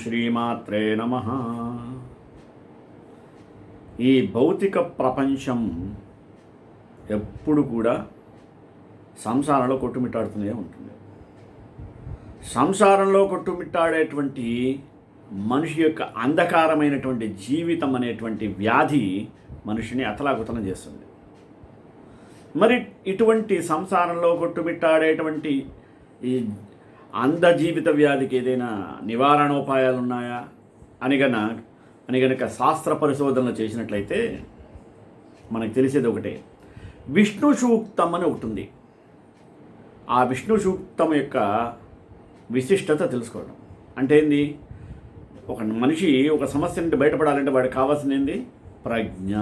శ్రీమాత్రే నమః. ఈ భౌతిక ప్రపంచం ఎప్పుడు కూడా సంసారంలో కొట్టుమిట్టాడుతూనే ఉంటుంది. సంసారంలో కొట్టుమిట్టాడేటువంటి మనిషి యొక్క అంధకారమైనటువంటి జీవితం అనేటువంటి వ్యాధి మనిషిని అతలాకుతలం చేస్తుంది. మరి ఇటువంటి సంసారంలో కొట్టుమిట్టాడేటువంటి ఈ అంధ జీవిత వ్యాధికి ఏదైనా నివారణోపాయాలు ఉన్నాయా అని గనక శాస్త్ర పరిశోధనలు చేసినట్లయితే మనకు తెలిసేది ఒకటే, విష్ణు సూక్తం అని ఒకటి ఉంది. ఆ విష్ణు సూక్తం యొక్క విశిష్టత తెలుసుకోవడం అంటే ఏంది? ఒక మనిషి ఒక సమస్య నుండి బయటపడాలంటే వాడికి కావాల్సింది ఏంది? ప్రజ్ఞ.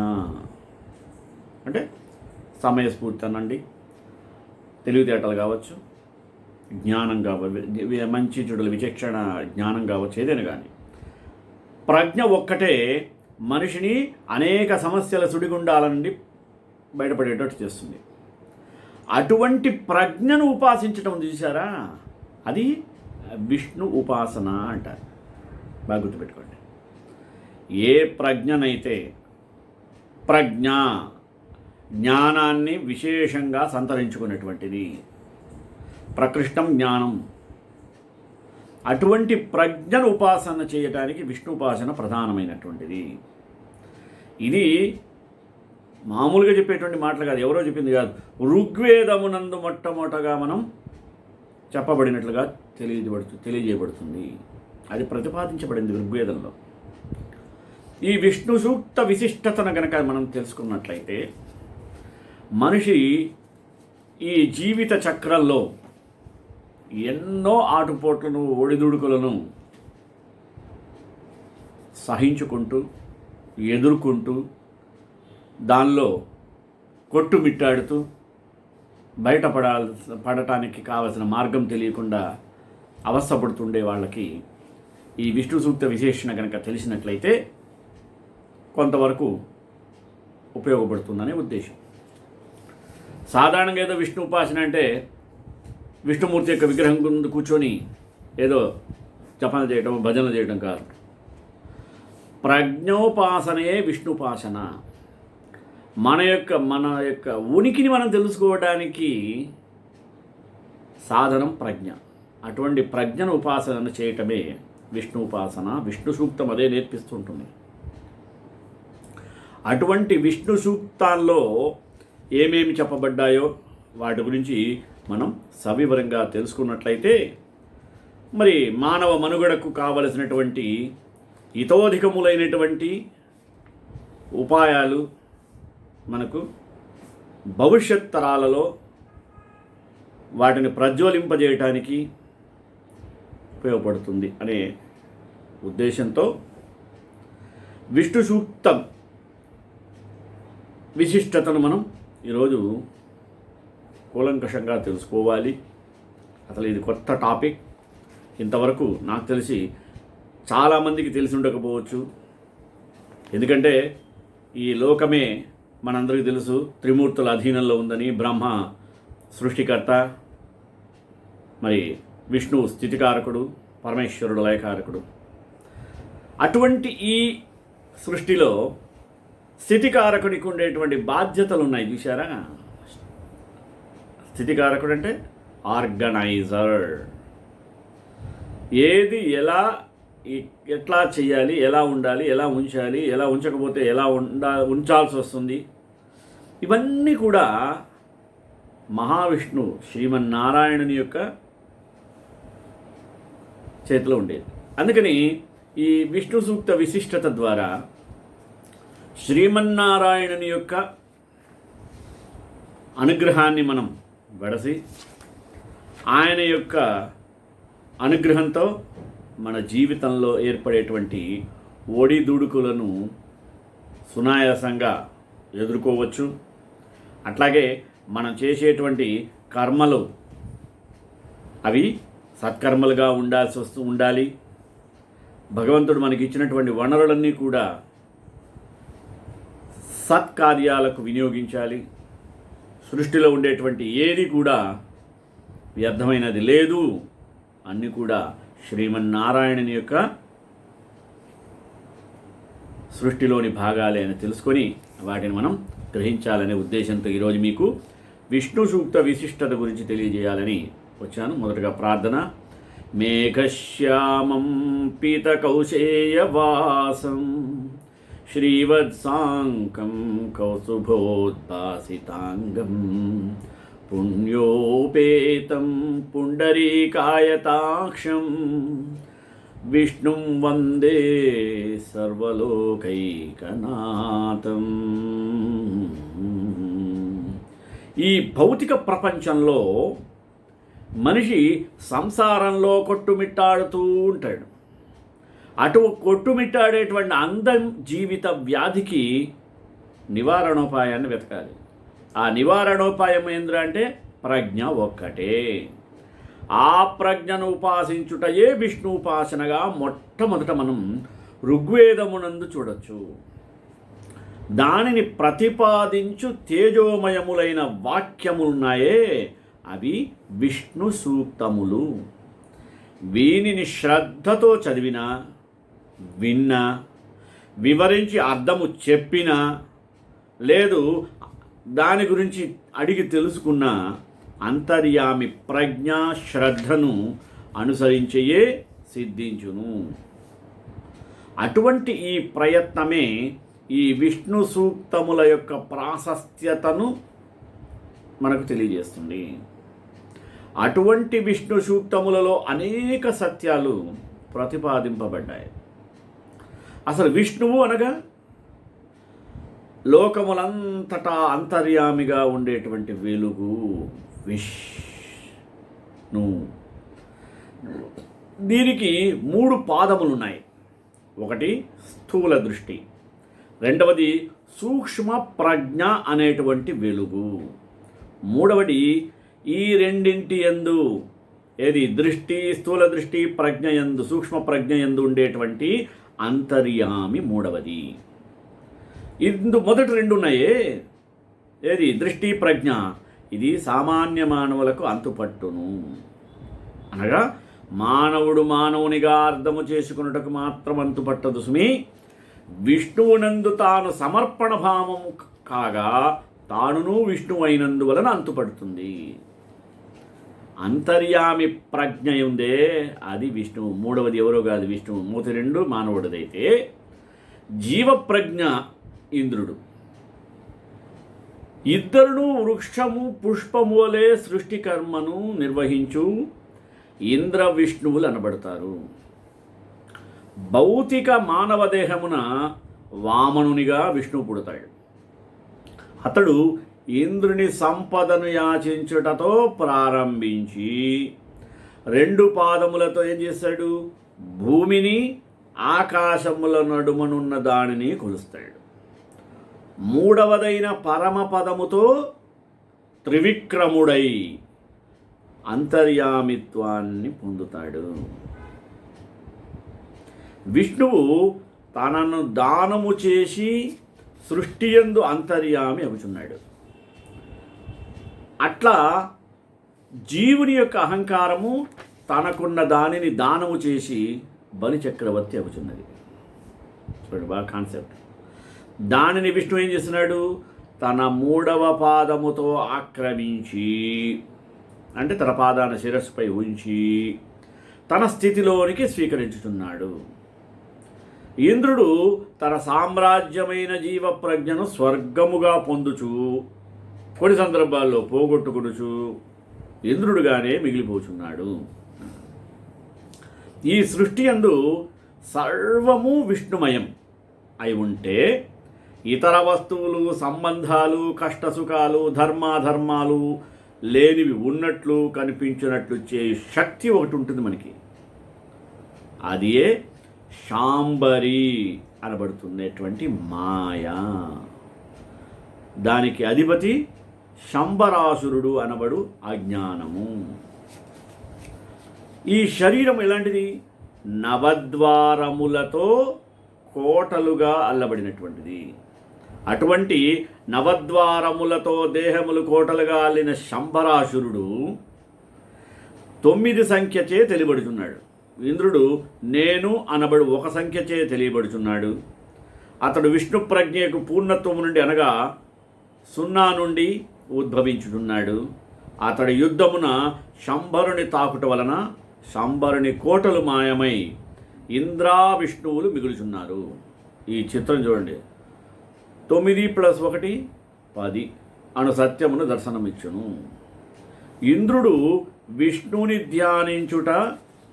అంటే సమయస్ఫూర్తి అనండి, తెలివితేటలు కావచ్చు, జ్ఞానం కావచ్చు, మంచి చెడుల విచక్షణ జ్ఞానం కావచ్చు, ఏదైనా కానీ ప్రజ్ఞ ఒక్కటే మనిషిని అనేక సమస్యల సుడిగుండాల నుండి బయటపడేటట్టు చేస్తుంది. అటువంటి ప్రజ్ఞను ఉపాసించడం చూసారా, అది విష్ణు ఉపాసన అంటారు. బాగా గుర్తుపెట్టుకోండి. ఏ ప్రజ్ఞనైతే జ్ఞానాన్ని విశేషంగా సంతరించుకున్నటువంటిది, ప్రకృష్టం జ్ఞానం, అటువంటి ప్రజ్ఞను ఉపాసన చేయడానికి విష్ణు ఉపాసన ప్రధానమైనటువంటిది. ఇది మామూలుగా చెప్పేటువంటి మాటలు కాదు, ఎవరో చెప్పింది కాదు. ఋగ్వేదమునందు మొట్టమొదటగా మనం చెప్పబడినట్లుగా తెలియజేయబడుతుంది. అది ప్రతిపాదించబడింది ఋగ్వేదంలో. ఈ విష్ణు సూక్త విశిష్టతను కనుక మనం తెలుసుకున్నట్లయితే మనిషి ఈ జీవిత చక్రంలో ఎన్నో ఆటుపోట్లను, ఒడిదుడుకులను సహించుకుంటూ, ఎదుర్కొంటూ, దానిలో కొట్టుమిట్టాడుతూ పడటానికి కావలసిన మార్గం తెలియకుండా అవస్థపడుతుండే వాళ్ళకి ఈ విష్ణు సూక్త విశేషణ కనుక తెలిసినట్లయితే కొంతవరకు ఉపయోగపడుతుందనే ఉద్దేశం. సాధారణంగా ఏదో విష్ణు ఉపాసన అంటే విష్ణుమూర్తి యొక్క విగ్రహం ముందు కూర్చొని ఏదో జపనలు చేయడం, భజనలు చేయడం కాదు. ప్రజ్ఞోపాసనే విష్ణుపాసన. మన యొక్క ఉనికిని మనం తెలుసుకోవడానికి సాధనం ప్రజ్ఞ. అటువంటి ప్రజ్ఞను ఉపాసన చేయటమే విష్ణు ఉపాసన. విష్ణు సూక్తం అదే నేర్పిస్తుంటుంది. అటువంటి విష్ణు సూక్తాల్లో ఏమేమి చెప్పబడ్డాయో వాటి గురించి మనం సవివరంగా తెలుసుకున్నట్లయితే మరి మానవ మనుగడకు కావలసినటువంటి హితోధికములైనటువంటి ఉపాయాలు మనకు భవిష్యత్ తరాలలో వాటిని ప్రజ్వలింపజేయటానికి ఉపయోగపడుతుంది అనే ఉద్దేశంతో విష్ణు సూక్తం విశిష్టతను మనం ఈరోజు కూలంకషంగా తెలుసుకోవాలి. అసలు ఇది కొత్త టాపిక్. ఇంతవరకు నాకు తెలిసి చాలామందికి తెలిసి ఉండకపోవచ్చు. ఎందుకంటే ఈ లోకమే మనందరికీ తెలుసు త్రిమూర్తుల అధీనంలో ఉందని. బ్రహ్మ సృష్టికర్త, మరి విష్ణువు స్థితికారకుడు, పరమేశ్వరుడు లయకారకుడు. అటువంటి ఈ సృష్టిలో స్థితికారకుడికి ఉండేటువంటి బాధ్యతలు ఉన్నాయి చూసారా. స్థితికారకుడు అంటే ఆర్గనైజర్. ఏది ఎట్లా చేయాలి, ఎలా ఉండాలి, ఎలా ఉంచాలి, ఎలా ఉంచకపోతే ఎలా ఉంచాల్సి వస్తుంది, ఇవన్నీ కూడా మహావిష్ణువు శ్రీమన్నారాయణుని యొక్క చేతిలో ఉండేది. అందుకని ఈ విష్ణు సూక్త విశిష్టత ద్వారా శ్రీమన్నారాయణుని యొక్క అనుగ్రహాన్ని మనం వెడసి, ఆయన యొక్క అనుగ్రహంతో మన జీవితంలో ఏర్పడేటువంటి ఒడిదుడుకులను సునాయాసంగా ఎదుర్కోవచ్చు. అట్లాగే మనం చేసేటువంటి కర్మలు అవి సత్కర్మలుగా ఉండాలి. భగవంతుడు మనకి ఇచ్చినటువంటి వనరులన్నీ కూడా సత్కార్యాలకు వినియోగించాలి. సృష్టిలో ఉండేటువంటి ఏది కూడా వ్యర్థమైనది లేదు. అన్నీ కూడా శ్రీమన్నారాయణుని యొక్క సృష్టిలోని భాగాలే అని తెలుసుకొని వాటిని మనం గ్రహించాలనే ఉద్దేశంతో ఈరోజు మీకు విష్ణు సూక్త విశిష్టత గురించి తెలియజేయాలని వచ్చాను. మొదటగా ప్రార్థన. మేఘశ్యామం పీతకౌశేయవాసం శ్రీవత్సాంకం కౌస్తుభోద్భాసితాంగం పుణ్యోపేతం పుండరీకాయతాక్షం విష్ణుం వందే సర్వలోకైకనాథం. ఈ భౌతిక ప్రపంచంలో మనిషి సంసారంలో కొట్టుమిట్టాడుతూ ఉంటాడు. అటు కొట్టుమిట్టాడేటువంటి అందం జీవిత వ్యాధికి నివారణోపాయాన్ని వెతకాలి. ఆ నివారణోపాయం ఏంటంటే ప్రజ్ఞ ఒక్కటే. ఆ ప్రజ్ఞను ఉపాసించుటయే విష్ణు ఉపాసనగా మొట్టమొదట మనం ఋగ్వేదమునందు చూడొచ్చు. దానిని ప్రతిపాదించు తేజోమయములైన వాక్యములున్నాయే అవి విష్ణు సూక్తములు. వీనిని శ్రద్ధతో చదివినా, విన్నా, వివరించి అర్థము చెప్పినా, లేదు దాని గురించి అడిగి తెలుసుకున్న అంతర్యామి ప్రజ్ఞా శ్రద్ధను అనుసరించే సిద్ధించును. అటువంటి ఈ ప్రయత్నమే ఈ విష్ణు సూక్తముల యొక్క ప్రాశస్త్యతను మనకు తెలియజేస్తుంది. అటువంటి విష్ణు సూక్తములలో అనేక సత్యాలు ప్రతిపాదింపబడ్డాయి. అసలు విష్ణువు అనగా లోకములంతటా అంతర్యామిగా ఉండేటువంటి వెలుగు విష్ణు. దీనికి 3 పాదములున్నాయి. ఒకటి స్థూల దృష్టి, రెండవది సూక్ష్మ ప్రజ్ఞ అనేటువంటి వెలుగు, మూడవది ఈ రెండింటి యందు ఏది దృష్టి, స్థూల దృష్టి, ప్రజ్ఞ యందు, సూక్ష్మ ప్రజ్ఞ యందు ఉండేటువంటి అంతర్యామి మూడవది. ఇందు మొదటి 2 ఉన్నాయే, ఏది దృష్టి ప్రజ్ఞ, ఇది సామాన్య మానవులకు అంతుపట్టును. అనగా మానవుడు మానవునిగా అర్థము చేసుకున్నటకు మాత్రం అంతుపట్టదు సుమి. విష్ణువునందు తాను సమర్పణ భావము కాగా తానును విష్ణువు అయినందువలన అంతుపడుతుంది. అంతర్యామి ప్రజ్ఞ ఉందే అది విష్ణువు, మూడవది ఎవరో కాదు విష్ణువు. 2 మానవుడిదైతే జీవప్రజ్ఞ ఇంద్రుడు. ఇద్దరును వృక్షము పుష్పము వలె సృష్టి కర్మను నిర్వహించు ఇంద్ర విష్ణువులు అనబడతారు. భౌతిక మానవ దేహమున వామనునిగా విష్ణువు పుడతాడు. అతడు ఇంద్రుని సంపదను యాచించుటతో ప్రారంభించి 2 పాదములతో ఏం చేస్తాడు? భూమిని, ఆకాశముల నడుమనున్న దానిని కొలుస్తాడు. 3వదైన పరమపదముతో త్రివిక్రముడై అంతర్యామిత్వాన్ని పొందుతాడు. విష్ణువు తనను దానము చేసి సృష్టియందు అంతర్యామి అవుతున్నాడు. అట్లా జీవుని యొక్క అహంకారము తనకున్న దానిని దానము చేసి బలి చక్రవర్తి అవుతున్నది. చూడండి బాగా కాన్సెప్ట్. దానిని విష్ణువు ఏం చేస్తున్నాడు? తన 3వ పాదముతో ఆక్రమించి, అంటే తన పాదాన శిరస్సుపై ఉంచి తన స్థితిలోనికి స్వీకరించుతున్నాడు. ఇంద్రుడు తన సామ్రాజ్యమైన జీవ ప్రజ్ఞను స్వర్గముగా పొందుచు, కొన్ని సందర్భాల్లో పోగొట్టుకునుచు ఇంద్రుడుగానే మిగిలిపోచున్నాడు. ఈ సృష్టి యందు సర్వము విష్ణుమయం అయి ఉంటే ఇతర వస్తువులు, సంబంధాలు, కష్టసుఖాలు, ధర్మాధర్మాలు లేనివి ఉన్నట్లు కనిపించినట్లు చే శక్తి ఒకటి ఉంటుంది మనకి. అదియే శాంబరి అనబడుతున్నటువంటి మాయా. దానికి అధిపతి శంబరాసురుడు అనబడు అజ్ఞానము. ఈ శరీరం ఎలాంటిది? నవద్వారములతో కోటలుగా అల్లబడినటువంటిది. అటువంటి నవద్వారములతో దేహములు కోటలుగా అల్లిన శంబరాసురుడు 9 సంఖ్యచే తెలియబడుచున్నాడు. ఇంద్రుడు నేను అనబడు 1 సంఖ్యచే తెలియబడుచున్నాడు. అతడు విష్ణు ప్రజ్ఞకు పూర్ణత్వము నుండి అనగా సున్నా నుండి ఉద్భవించుతున్నాడు. అతడి యుద్ధమున శంబరుని తాకుట వలన శంబరుని కోటలు మాయమై ఇంద్రా విష్ణువులు మిగులుచున్నారు. ఈ చిత్రం చూడండి. 9 + 1 10 అను సత్యమును దర్శనమిచ్చును. ఇంద్రుడు విష్ణువుని ధ్యానించుట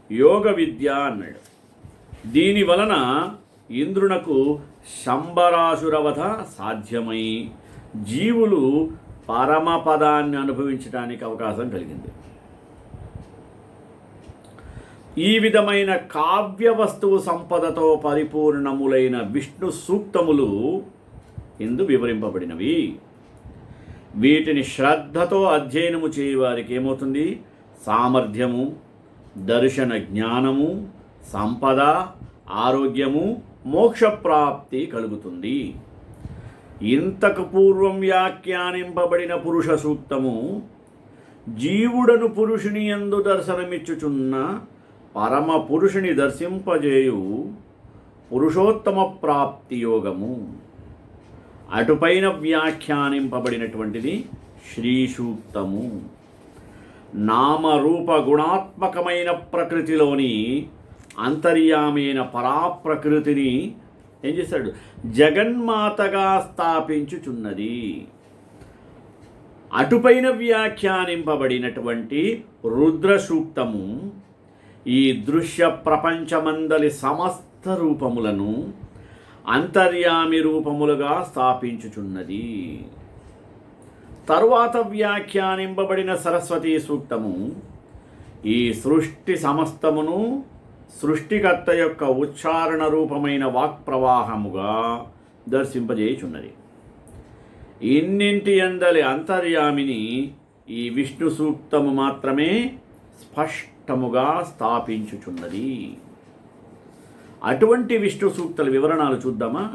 యోగ విద్య అన్నాడు. దీని వలన ఇంద్రునకు శంబరాసురవధ సాధ్యమై జీవులు పరమపదాన్ని అనుభవించడానికి అవకాశం కలిగింది. ఈ విధమైన కావ్య వస్తువు సంపదతో పరిపూర్ణములైన విష్ణు సూక్తములు ఇందు వివరింపబడినవి. వీటిని శ్రద్ధతో అధ్యయనము చేయవారికి ఏమవుతుంది? సామర్థ్యము, దర్శన జ్ఞానము, సంపద, ఆరోగ్యము, మోక్షప్రాప్తి కలుగుతుంది. ఇంతకు పూర్వం వ్యాఖ్యానింపబడిన పురుష సూక్తము జీవుడను పురుషుని యందు దర్శనమిచ్చుచున్న పరమ పురుషుని దర్శింపజేయు పురుషోత్తమ ప్రాప్తి యోగము. అటుపైన వ్యాఖ్యానింపబడినటువంటిది శ్రీ సూక్తము. నామరూప గుణాత్మకమైన ప్రకృతిలోని అంతర్యామైన పరాప్రకృతిని ఏం చేశాడు? జగన్మాతగా స్థాపించుచున్నది. అటుపైన వ్యాఖ్యానింపబడినటువంటి రుద్ర సూక్తము ఈ దృశ్య ప్రపంచమందలి సమస్త రూపములను అంతర్యామి రూపములుగా స్థాపించుచున్నది. తరువాత వ్యాఖ్యానింపబడిన సరస్వతీ సూక్తము ఈ సృష్టి సమస్తమును సృష్టికర్త యొక్క ఉచ్చారణ రూపమైన వాక్ప్రవాహముగా దర్శింపజేయుచున్నది. ఇన్నింటి అందలి అంతర్యామిని ఈ విష్ణు సూక్తము మాత్రమే స్పష్టముగా స్థాపించుచున్నది. అటువంటి విష్ణు సూక్తుల వివరణాలు చూద్దామా?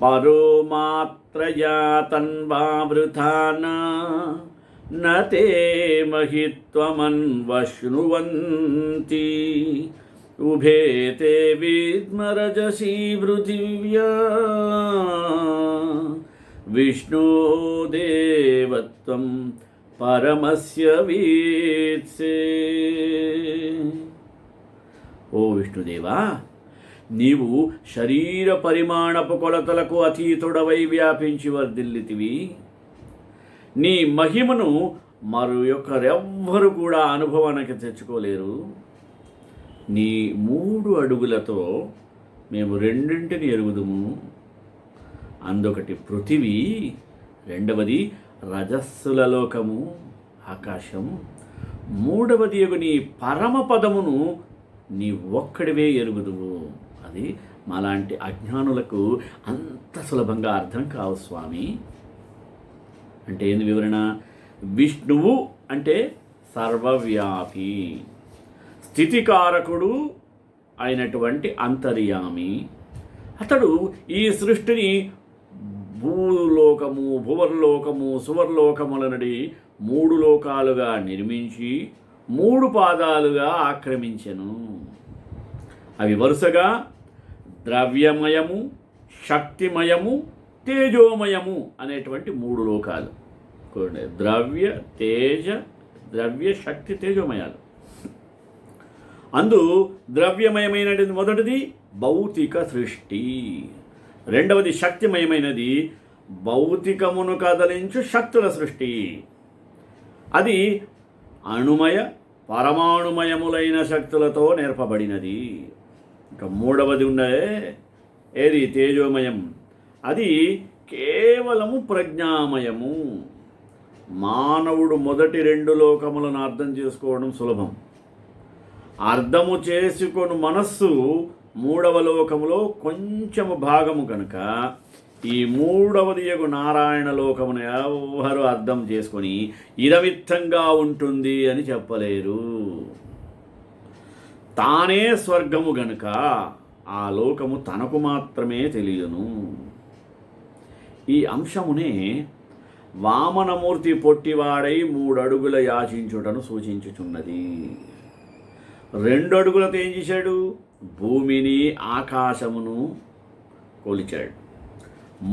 పరోమాత్రయా తన్వావృతాన నతే మహిత్వమన్వశ్నువంతి ఉభేతే విద్మరజసీ పృథివ్యా విష్ణోదేవత్వం పరమస్య వీత్సే. ఓ విష్ణుదేవా, నీవు శరీర పరిమాణపు కొలతలకు అతీతుడవై వ్యాపించి వర్ధిల్లితివి. నీ మహిమను మరొకరెవ్వరు కూడా అనుభవానికి తెచ్చుకోలేరు. నీ 3 అడుగులతో మేము రెండింటిని ఎరుగుదుము. అందొకటి పృథివీ, రెండవది రజస్సుల లోకము ఆకాశం, మూడవది నీ పరమపదమును నీ ఒక్కడివే ఎరుగుదువు. అది మాలాంటి అజ్ఞానులకు అంత సులభంగా అర్థం కావు స్వామి. అంటే ఏంది వివరణ? విష్ణువు అంటే సర్వవ్యాపి, స్థితికారకుడు అయినటువంటి అంతర్యామి. అతడు ఈ సృష్టిని భూలోకము, భువర్లోకము, సువర్లోకములనడి 3 లోకాలుగా నిర్మించి 3 పాదాలుగా ఆక్రమించెను. అవి వరుసగా ద్రవ్యమయము, శక్తిమయము, తేజోమయము అనేటువంటి 3 లోకాలు. ద్రవ్య శక్తి తేజోమయాలు. అందు ద్రవ్యమయమైనది మొదటిది భౌతిక సృష్టి, రెండవది శక్తిమయమైనది భౌతికమును కదలించు శక్తుల సృష్టి. అది అణుమయ పరమాణుమయములైన శక్తులతో నేర్పబడినది. ఇంకా మూడవది ఉన్నదే ఏది? తేజోమయం. అది కేవలము ప్రజ్ఞామయము. మానవుడు మొదటి 2 లోకములను అర్థం చేసుకోవడం సులభం. అర్థము చేసుకొని మనస్సు 3వ లోకములో కొంచెము భాగము కనుక ఈ 3వది నారాయణ లోకమును ఎవరు అర్థం చేసుకొని ఇదమిత్తంగా ఉంటుంది అని చెప్పలేరు. తానే స్వర్గము గనుక ఆ లోకము తనకు మాత్రమే తెలియను. ఈ అంశమునే వామనమూర్తి పొట్టివాడై 3 అడుగుల యాచించుటను సూచించుచున్నది. 2 అడుగులతో ఏం చేశాడు? భూమిని ఆకాశమును కొలిచాడు.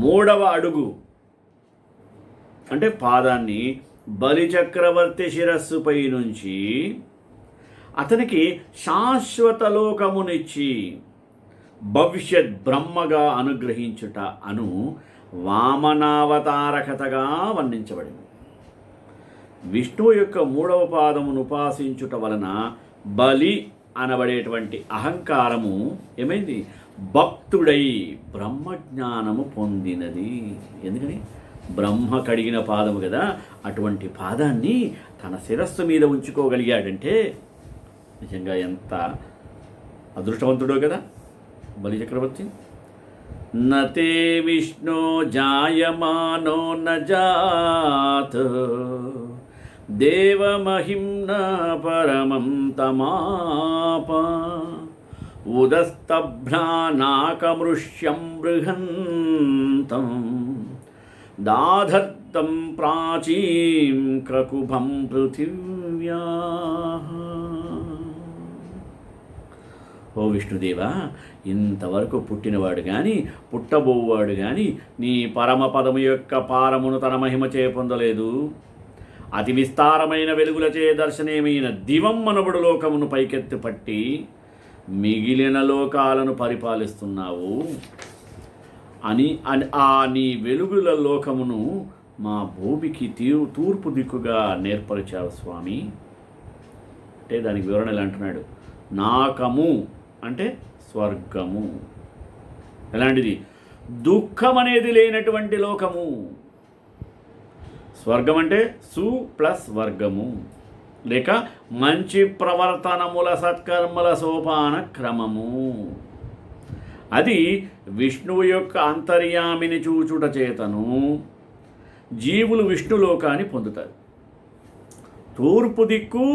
3వ అడుగు అంటే పాదాన్ని బలిచక్రవర్తి శిరస్సుపై నుంచి అతనికి శాశ్వత లోకమునిచ్చి భవిష్యత్ బ్రహ్మగా అనుగ్రహించుట అను వామనావతార కథగా వర్ణించబడింది. విష్ణువు యొక్క 3వ పాదమును ఉపాసించుట వలన బలి అనబడేటువంటి అహంకారము ఏమైంది? భక్తుడై బ్రహ్మజ్ఞానము పొందినది. ఎందుకని? బ్రహ్మ కడిగిన పాదము కదా, అటువంటి పాదాన్ని తన శిరస్సు మీద ఉంచుకోగలిగాడంటే నిజంగా ఎంత అదృష్టవంతుడో కదా బలి చక్రవర్తి. నతే విష్ణు జాయమానో నజాత్ దేవమహిమ్న పరమం తమాప ఉదస్తభ్రానాకమృష్యం బృహంతం దాధర్తం ప్రాచీం కకుభం పృథివ్యా. ఓ విష్ణుదేవా, ఇంతవరకు పుట్టినవాడు కానీ పుట్టబోవాడు కానీ నీ పరమపదము యొక్క పారమును తన మహిమచే పొందలేదు. అతి విస్తారమైన వెలుగులచే దర్శనమైన దివం మనబడు లోకమును పైకెత్తి పట్టి మిగిలిన లోకాలను పరిపాలిస్తున్నావు అని ఆ నీ వెలుగుల లోకమును మా భూమికి తూర్పు దిక్కుగా నేర్పరిచావు స్వామి. అంటే దానికి వివరణ ఎలా అంటున్నాడు? నాకము అంటే స్వర్గము. ఎలాంటిది? దుఃఖం అనేది లేనటువంటి లోకము. స్వర్గం అంటే సు ప్లస్ వర్గము, లేక మంచి ప్రవర్తనముల సత్కర్మల సోపాన క్రమము. అది విష్ణువు యొక్క అంతర్యామిని చూచుట చేతను జీవులు విష్ణులోకాన్ని పొందుతారు. తూర్పు దిక్కు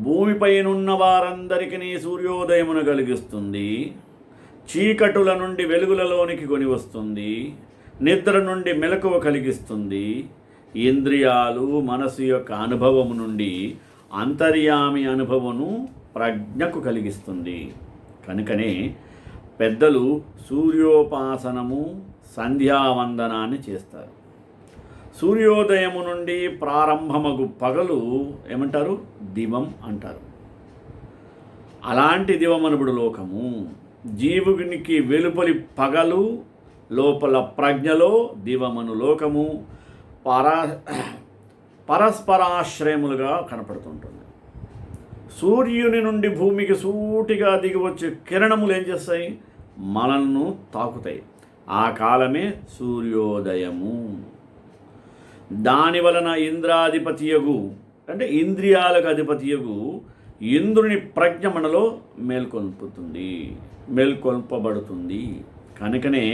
భూమిపైనున్న వారందరికీ సూర్యోదయమును కలిగిస్తుంది. చీకటుల నుండి వెలుగులలోనికి కొని వస్తుంది. నిద్ర నుండి మెలకువ కలిగిస్తుంది. ఇంద్రియాలు మనసు యొక్క అనుభవము నుండి అంతర్యామి అనుభవమును ప్రజ్ఞకు కలిగిస్తుంది. కనుకనే పెద్దలు సూర్యోపాసనము సంధ్యావందనాన్ని చేస్తారు. సూర్యోదయము నుండి ప్రారంభమగు పగలు ఏమంటారు? దివం అంటారు. అలాంటి దివమనుబుడు లోకము జీవునికి వెలుపలి పగలు, లోపల ప్రజ్ఞలో దివమను లోకము పరస్పరాశ్రయములుగా కనపడుతుంటుంది. సూర్యుని నుండి భూమికి సూటిగా దిగి వచ్చే కిరణములు ఏం చేస్తాయి? మనల్ని తాకుతాయి. ఆ కాలమే సూర్యోదయము. దాని వలన ఇంద్రాధిపతియగు అంటే ఇంద్రియాలకు అధిపతియగు ఇంద్రుని ప్రజ్ఞ మనలో మేల్కొల్పబడుతుంది. కనుకనే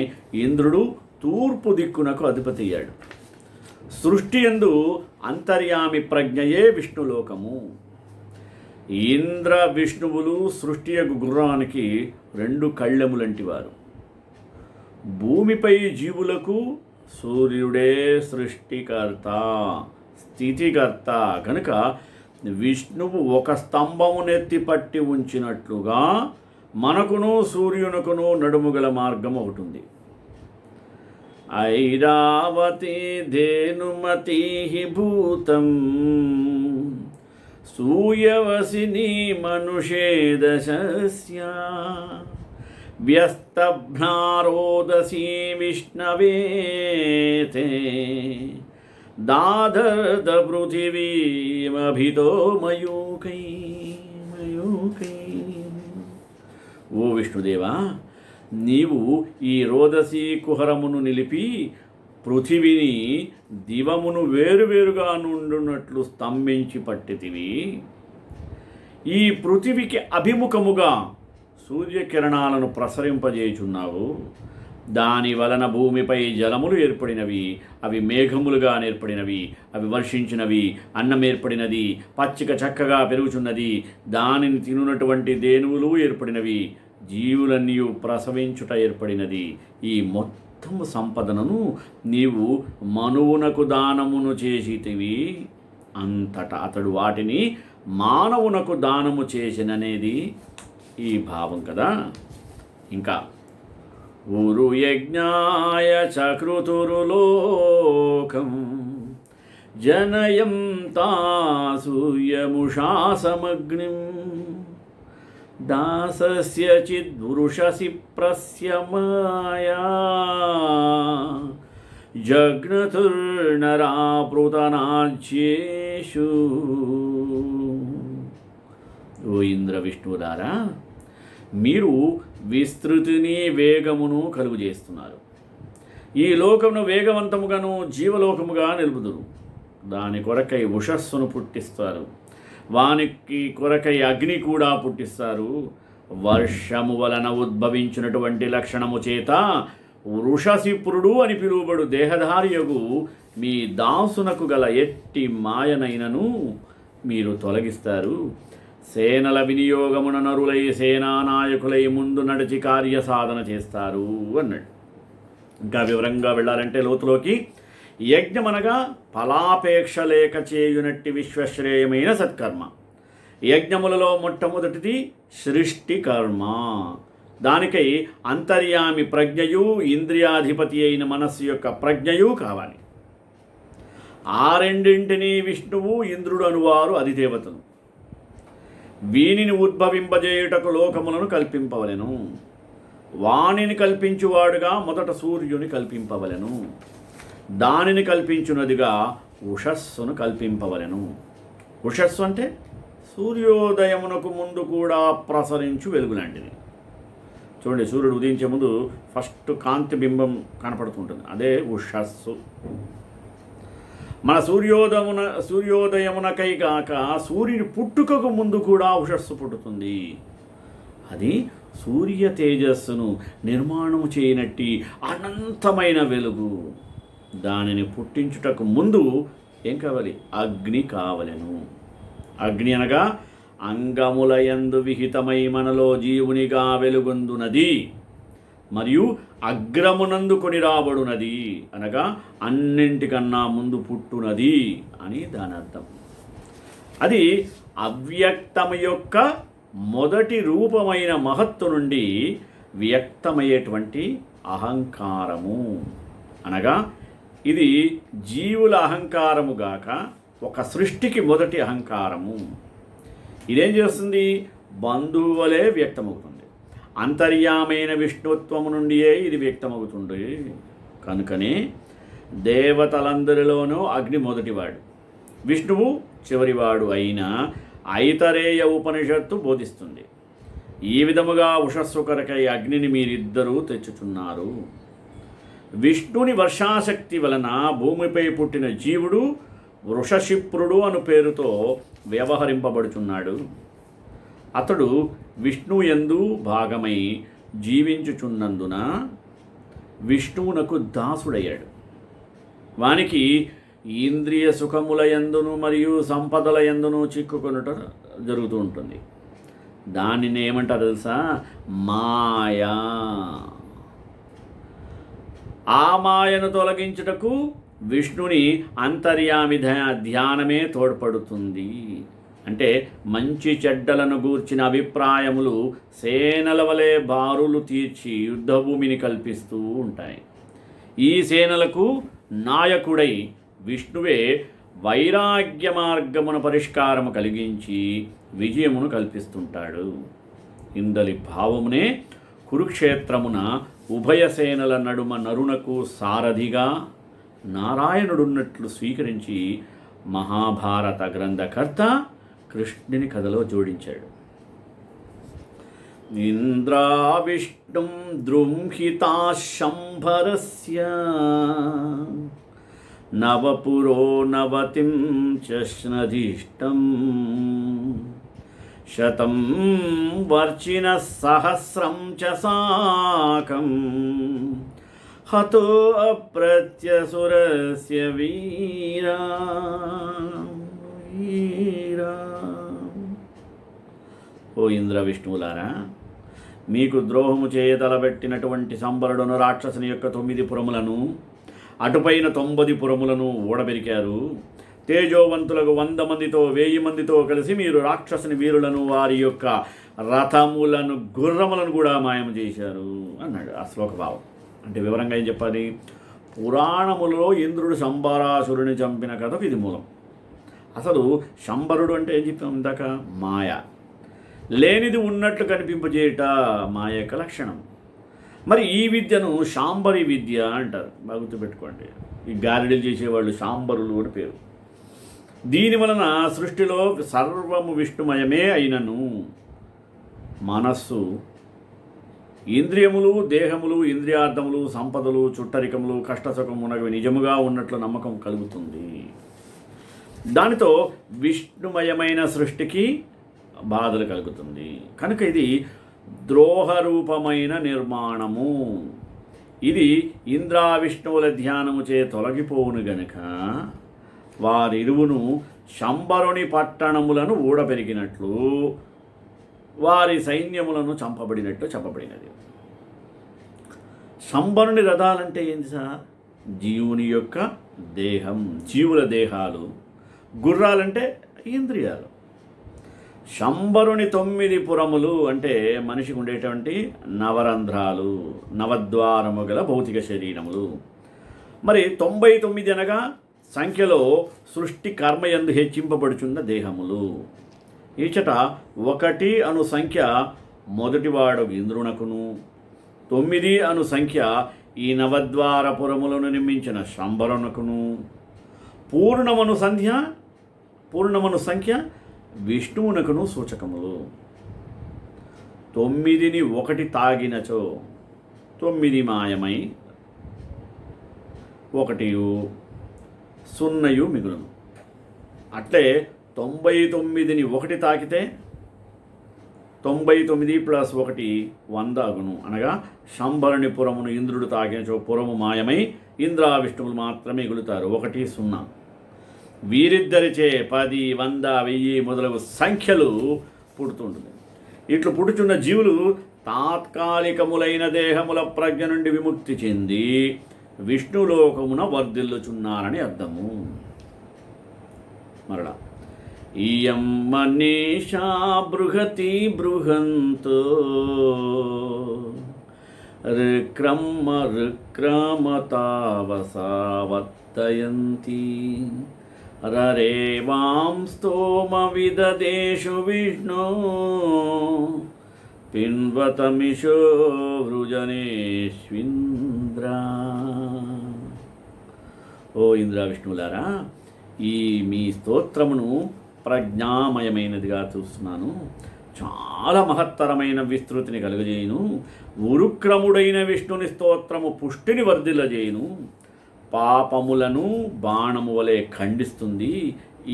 ఇంద్రుడు తూర్పు దిక్కునకు అధిపతి అయ్యాడు. సృష్టి యందు అంతర్యామి ప్రజ్ఞయే విష్ణులోకము. ఇంద్ర విష్ణువులు సృష్టి యొక్క గుర్రానికి 2 కళ్ళెములంటి వారు. భూమిపై జీవులకు సూర్యుడే సృష్టికర్త, స్థితికర్త. కనుక విష్ణువు ఒక స్తంభమునెత్తి పట్టి ఉంచినట్లుగా మనకును సూర్యునకును నడుముగల మార్గం ఒకటి ఉంది. ఐరావతి ధేనుమతి భూతం సూయవసిని మనుషేదశస్య వ్యస్తభ్నారోదసీ విష్ణవేతే దాదర్ద పృథివీమభితో మయూకై. ఓ విష్ణుదేవా, నీవు ఈ రోదసీ కుహరమును నిలిపి పృథివిని దివమును వేరువేరుగా నుండునట్లు స్తంభించి పట్టితివి. ఈ పృథివికి అభిముఖముగా సూర్యకిరణాలను ప్రసరింపజేయుచున్నావు. దాని వలన భూమిపై జలములు ఏర్పడినవి, అవి మేఘములుగా ఏర్పడినవి, అవి వర్షించినవి, అన్నం ఏర్పడినది, పచ్చిక చక్కగా పెరుగుచున్నది, దానిని తినునటువంటి ధేనువులు ఏర్పడినవి, జీవులన్నీ ప్రసవించుట ఏర్పడినది. ఈ మొత్తము సంపదనను నీవు మనువునకు దానమును చేసితివి. అంతటా అతడు వాటిని మానవునకు దానము చేసిననేది ఈ భావం కదా. ఇంకా ఊరు యజ్ఞాయ చక్రుతురులోకం జనయం తాసూయముషా సమగ్నిం దాసస్య చిద్వృషసి ప్రస్యమాయా జగ్నతుర్నరాపృతనాజ్యేషు. ఓ ఇంద్ర విష్ణువులారా, మీరు విస్తృతిని వేగమును కలుగు చేస్తున్నారు. ఈ లోకమును వేగవంతముగాను జీవలోకముగా నిలుపుదురు. దాని కొరకై ఉషస్సును పుట్టిస్తారు, వానికి కొరకై అగ్ని కూడా పుట్టిస్తారు. వర్షము వలన ఉద్భవించినటువంటి లక్షణము చేత వృషశిప్రుడు అని పిలువబడు దేహధారియగు మీ దాసునకు గల ఎట్టి మాయనైనను మీరు తొలగిస్తారు. సేనల వినియోగమున నరులై సేనానాయకులై ముందు నడిచి కార్య సాధన చేస్తారు అన్నాడు. ఇంకా వివరంగా వెళ్ళాలంటే లోతులోకి, యజ్ఞమనగా ఫలాపేక్ష లేక చేయునట్టి విశ్వశ్రేయమైన సత్కర్మ. యజ్ఞములలో మొట్టమొదటిది సృష్టి కర్మ. దానికై అంతర్యామి ప్రజ్ఞయు ఇంద్రియాధిపతి అయిన మనస్సు యొక్క ప్రజ్ఞయు కావాలి. ఆ రెండింటినీ విష్ణువు ఇంద్రుడు అనువారు అధిదేవతలు. వీనిని ఉద్భవింపజేయుటకు లోకములను కల్పింపవలెను. వాణిని కల్పించువాడుగా మొదట సూర్యుని కల్పింపవలెను. దానిని కల్పించున్నదిగా ఉషస్సును కల్పింపవలెను. ఉషస్సు అంటే సూర్యోదయమునకు ముందు కూడా ప్రసరించు వెలుగు లాంటిది. చూడండి, సూర్యుడు ఉదయించే ముందు ఫస్ట్ కాంతి బింబం కనపడుతుంటుంది, అదే ఉషస్సు. మన సూర్యోదయమునకై కాక సూర్యుని పుట్టుకకు ముందు కూడా ఉషస్సు పుట్టుతుంది. అది సూర్య తేజస్సును నిర్మాణము చేయనట్టి అనంతమైన వెలుగు. దానిని పుట్టించుటకు ముందు ఏం కావాలి? అగ్ని కావలెను. అగ్ని అనగా అంగములయందు విహితమై మనలో జీవునిగా వెలుగొందునది మరియు అగ్రమునందు కొని రాబడునది, అనగా అన్నింటికన్నా ముందు పుట్టునది అని దాని అర్థం. అది అవ్యక్తము యొక్క మొదటి రూపమైన మహత్తు నుండి వ్యక్తమయ్యేటువంటి అహంకారము. అనగా ఇది జీవుల అహంకారము గాక ఒక సృష్టికి మొదటి అహంకారము. ఇదేం చేస్తుంది? బంధువు వలె వ్యక్తమవుతుంది. అంతర్యామైన విష్ణుత్వము నుండియే ఇది వ్యక్తమవుతుంది. కనుకనే దేవతలందరిలోనూ అగ్ని మొదటివాడు, విష్ణువు చివరివాడు అయిన ఐతరేయ ఉపనిషత్తు బోధిస్తుంది. ఈ విధముగా ఉషస్సు కొరకై అగ్నిని మీరిద్దరూ తెచ్చుచున్నారు. విష్ణుని వర్షాశక్తి వలన భూమిపై పుట్టిన జీవుడు వృషశిప్రుడు అను పేరుతో వ్యవహరింపబడుచున్నాడు. అతడు విష్ణువు యందు భాగమై జీవించుచున్నందున విష్ణువునకు దాసుడయ్యాడు. వానికి ఇంద్రియ సుఖముల యందును మరియు సంపదల యందును చిక్కుకొనుట జరుగుతూ ఉంటుంది. దానిని ఏమంటారు తెలుసా? మాయా. ఆ మాయను తొలగించుటకు విష్ణుని అంతర్యామి ధ్యానమే తోడ్పడుతుంది. అంటే మంచి చెడ్డలను గూర్చిన అభిప్రాయములు సేనల వలె బారులు తీర్చి యుద్ధభూమిని కల్పిస్తూ ఉంటాయి. ఈ సేనలకు నాయకుడై విష్ణువే వైరాగ్య మార్గమున పరిష్కారము కలిగించి విజయమును కల్పిస్తుంటాడు. ఇందలి భావమునే కురుక్షేత్రమున ఉభయ సేనల నడుమ నరునకు సారథిగా నారాయణుడున్నట్లు స్వీకరించి మహాభారత గ్రంథకర్త కృష్ణుని కథలో జోడించాడు. ఇంద్రా విష్ణుం ద్రుంహితా శంభరస్య నవపురో నవతిం చష్ణధిష్టం శతం వర్చిన సహస్రం చ సాకం హతో అప్రత్యసురస్య వీరా. ఓ ఇంద్ర విష్ణువులారా, మీకు ద్రోహము చేయతలబెట్టినటువంటి సంబరుడును రాక్షసుని యొక్క 9 పురములను, అటుపైన 90 పురములను ఓడబెరికారు. తేజోవంతులకు 100 మందితో 1000 మందితో కలిసి మీరు రాక్షసుని వీరులను వారి యొక్క రథములను గుర్రములను కూడా మాయం చేశారు అన్నాడు. ఆ శ్లోక భావం అంటే వివరంగా ఏం చెప్పాలి? పురాణములలో ఇంద్రుడు శంబరాసురుని చంపిన కథకు ఇది మూలం. అసలు శంబరుడు అంటే ఏం చెప్పాం ఇందాక? మాయ, లేనిది ఉన్నట్లు కనిపింపజేయట మాయ యొక్క లక్షణం. మరి ఈ విద్యను శాంబరి విద్య అంటారు. బాగా గుర్తుపెట్టుకోండి. ఈ గారిడీలు చేసేవాళ్ళు శాంబరులు అని పేరు. దీని వలన సృష్టిలో సర్వము విష్ణుమయమే అయినను మనస్సు, ఇంద్రియములు, దేహములు, ఇంద్రియార్థములు, సంపదలు, చుట్టరికములు, కష్టసుఖమునవి నిజముగా ఉన్నట్లు నమ్మకం కలుగుతుంది. దానితో విష్ణుమయమైన సృష్టికి బాధలు కలుగుతుంది. కనుక ఇది ద్రోహరూపమైన నిర్మాణము. ఇది ఇంద్రా విష్ణువుల ధ్యానముచే తొలగిపోవును గనుక వారిరువును శంబరుని పట్టణములను ఊడపెరిగినట్లు వారి సైన్యములను చంపబడినట్టు చెప్పబడినది. శంబరుని రథాలంటే ఏంటి సార్? జీవుని యొక్క దేహం, జీవుల దేహాలు. గుర్రాలంటే ఇంద్రియాలు. శంబరుని 9 పురములు అంటే మనిషికి ఉండేటువంటి నవరంధ్రాలు, నవద్వారము గల భౌతిక శరీరములు. మరి 99 అనగా సంఖ్యలో సృష్టి కర్మయందు హెచ్చింపబడుచున్న దేహములు. ఈచట 1 అను సంఖ్య మొదటివాడు ఇంద్రునకును, 9 అను సంఖ్య ఈ నవద్వారపురములను నిర్మించిన శంబరునకును, పూర్ణమను సంఖ్య విష్ణువునకును సూచకములు. 9ని 1 తాగినచో 9 మాయమై 1 0 మిగులును. అట్లే 99ని 1 తాకితే 99 + 1 100 అగును. అనగా శంబరుని పురమును ఇంద్రుడు తాకినచో పురము మాయమై ఇంద్రా విష్ణువులు మాత్రమే మిగులుతారు. 1 0. వీరిద్దరిచే 10, 100, 1000 మొదలగు సంఖ్యలు పుడుతుంటుంది. ఇట్లు పుట్టుచున్న జీవులు తాత్కాలికములైన దేహముల ప్రజ్ఞ నుండి విముక్తి చెంది విష్ణులోకమున వర్ధిల్లుచున్నారని అర్థము. మరలా ఇయం మనీషా బృహతి బృహంతో రుక్రమతావసావర్తయంతి రరేవాం స్తోమ విదదేషు విష్ణు పిన్వతమిషో వృజనేష్వింద్రా. ఓ ఇంద్ర విష్ణువులారా, ఈ మీ స్తోత్రమును ప్రజ్ఞామయమైనదిగా చూస్తున్నాను. చాలా మహత్తరమైన విస్తృతిని కలుగజేయును. ఉరుక్రముడైన విష్ణుని స్తోత్రము పుష్టిని వర్ధిల్లజేయును. పాపములను బాణము వలె ఖండిస్తుంది.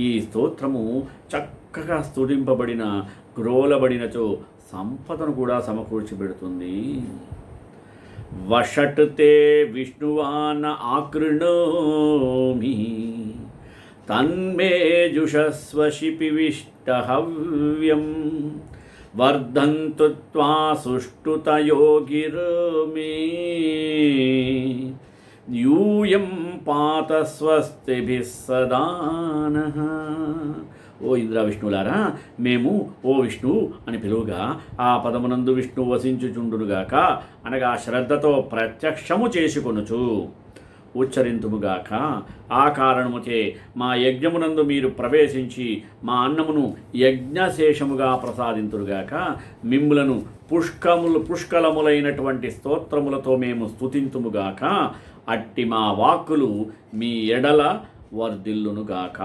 ఈ స్తోత్రము చక్కగా స్తుతింపబడిన గ్రోలబడినచో సంపదను కూడా సమకూర్చిపెడుతుంది. వషట్ తే విష్ణువాన ఆకృణోమి తన్మే జుషస్వశిపివిష్టహవ్యం వర్ధంతు త్వా సుష్టుతయోగిర్మే యూయం పాత స్వస్తిభిః సదానః. ఓ ఇంద్ర విష్ణువులారా, మేము ఓ విష్ణు అని పిలువగా ఆ పదమునందు విష్ణువు వసించుచుండునుగాక, అనగా శ్రద్ధతో ప్రత్యక్షము చేసుకొనుచు ఉచ్చరింతుముగాక. ఆ కారణముచే మా యజ్ఞమునందు మీరు ప్రవేశించి మా అన్నమును యజ్ఞశేషముగా ప్రసాదింతురుగాక. మిమ్ములను పుష్కలములైనటువంటి స్తోత్రములతో మేము స్తుతింతుముగాక. అట్టి మా వాక్కులు మీ ఎడల వర్ధిల్లునుగాక.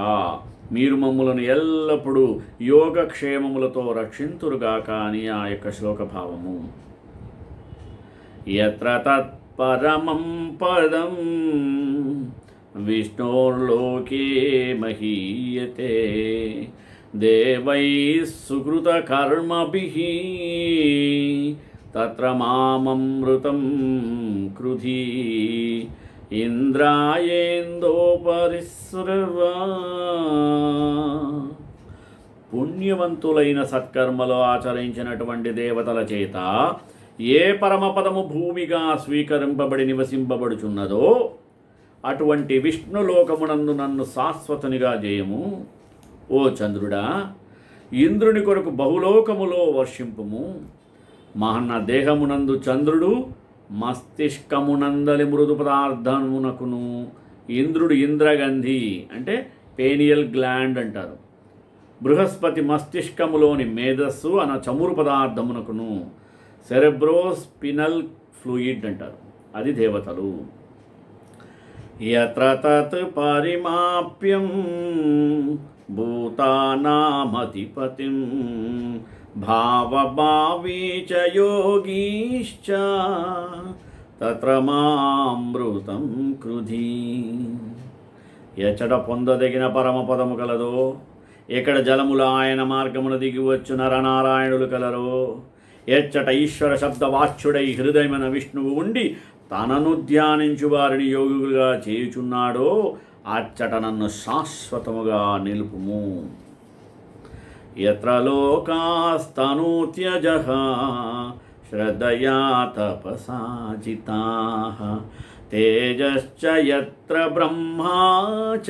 మీరు మమ్ములను ఎల్లప్పుడూ యోగక్షేమములతో రక్షింతురుగాక అని ఆ యొక్క శ్లోక భావము. యత్ర తత్పరమం పదం విష్ణోర్లోకే మహీయతే దేవైః సుకృతకర్మభిః తత్ర మామమృతం కృధి ఇంద్రాయేందోపరిస్రవా. పుణ్యవంతులైన సత్కర్మలు ఆచరించినటువంటి దేవతల చేత ఏ పరమపదము భూమిగా స్వీకరింపబడి నివసింపబడుచున్నదో అటువంటి విష్ణులోకమునందు నన్ను శాశ్వతునిగా చేయము. ఓ చంద్రుడా, ఇంద్రుని కొరకు బహులోకములో వర్షింపుము. మహన్న దేహమునందు చంద్రుడు, మస్తిష్కమునందలి మృదు పదార్థమునకును. ఇంద్రుడు ఇంద్రగంధి అంటే పేనియల్ గ్లాండ్ అంటారు. బృహస్పతి మస్తిష్కములోని మేధస్సు అన్న చమురు పదార్థమునకును. సెరెబ్రోస్పినల్ ఫ్లూయిడ్ అంటారు, అది దేవతలు. యత్ర తత్ పరిమాప్యం భూతానామధిపతిం భావభావీ చ యోగీశ్చ తత్ర మామృతం కృధి. ఎచ్చట పొందదగిన పరమపదము కలదో, ఎక్కడ జలముల ఆయన మార్గమున దిగి వచ్చు నరనారాయణులు కలరో, ఎచ్చట ఈశ్వర శబ్దవాచ్యుడై హృదయమైన విష్ణువు ఉండి తనను ధ్యానించు వారిని యోగులుగా చేయుచున్నాడో అచ్చట నన్ను శాశ్వతముగా నిలుపుము. యత్ర లోకాస్తనూత్యజః శ్రద్ధయా తపసా జితాః తేజశ్చ యత్ర బ్రహ్మా చ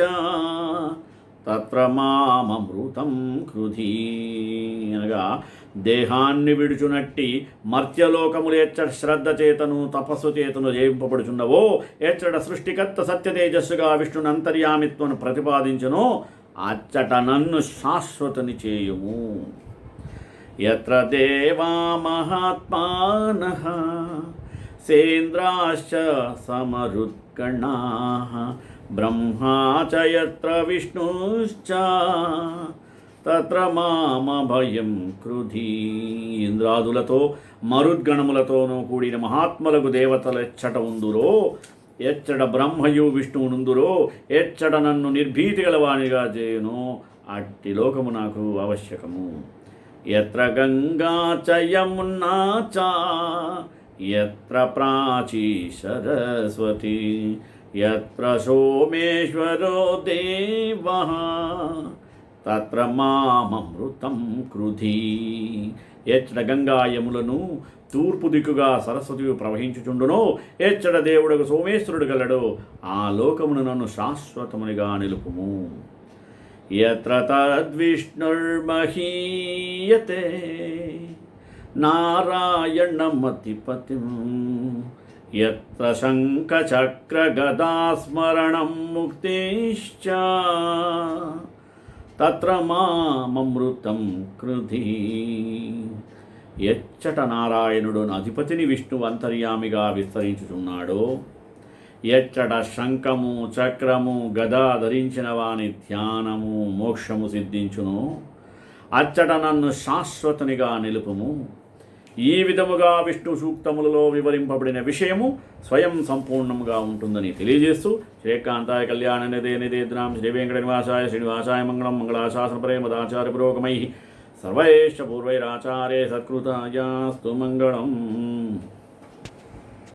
తత్ర మామృతం కృధి. అనగా దేహాన్ని విడుచునట్టి మర్త్యలోకములు ఎచ్చట శ్రద్ధ చేతను తపస్సు చేతను జయింపబడుచున్నవో, ఎచ్చట సృష్టికర్త సత్యతేజస్సుగా విష్ణుని అంతర్యామిత్వను ప్రతిపాదించునో అచ్చట నన్ను శాశ్వతని చేయుము. యత్ర దేవా మహాత్మానః సేంద్రాశ్చ సమరుత్కణాః బ్రహ్మా చ యత్ర విష్ణుశ్చ తత్ర మామభయం కృధి. ఇంద్రాదులతో మరుద్గణములతోనూ కూడిన మహాత్ములకు దేవతలు ఎచ్చట ఉందురో, ఎచ్చట బ్రహ్మయు విష్ణువునుందురో, ఎచ్చట నన్ను నిర్భీతి గలవానిగా చేయును అట్టి లోకము నాకు ఆవశ్యకము. యత్ర గంగా చ యమునా చ యత్ర ప్రాచీ సరస్వతి యత్ర సోమేశ్వరో దేవః తత్ర మామృతం కృధి. ఎచ్చట గంగా యములను తూర్పు దిక్కుగా సరస్వతి ప్రవహించుచుండునో, ఎచ్చట దేవుడకు సోమేశ్వరుడు గలడో ఆ లోకమును నన్ను శాశ్వతమునిగా నిలుపుము. యత్ర తద్విష్ణుర్మహీయతే నారాయణమతిపతిం యత్ర శంఖచక్రగదాస్మరణం ముక్తిశ్చ తత్ర మామృతం కృధి. ఎచ్చట నారాయణుడు అధిపతిని విష్ణువు అంతర్యామిగా విస్తరించుచున్నాడో, ఎచ్చట శంఖము చక్రము గదా ధరించిన వాని ధ్యానము మోక్షము సిద్ధించును అచ్చట నన్ను శాశ్వతనిగా నిలుపుము. ఈ విధముగా విష్ణు సూక్తములలో వివరింపబడిన విషయము స్వయం సంపూర్ణముగా ఉంటుందని తెలియజేస్తూ శ్రీకాంతాయ కళ్యాణ నిదే నిదేద్రాం శ్రీ వెంకట నివాసాయ శ్రీనివాసాయ మంగళం మంగళాశాసన ప్రేమదాచార్య పురోగమై సర్వైశ్చ పూర్వైరాచార్య సత్కృతాయాస్తు మంగళం.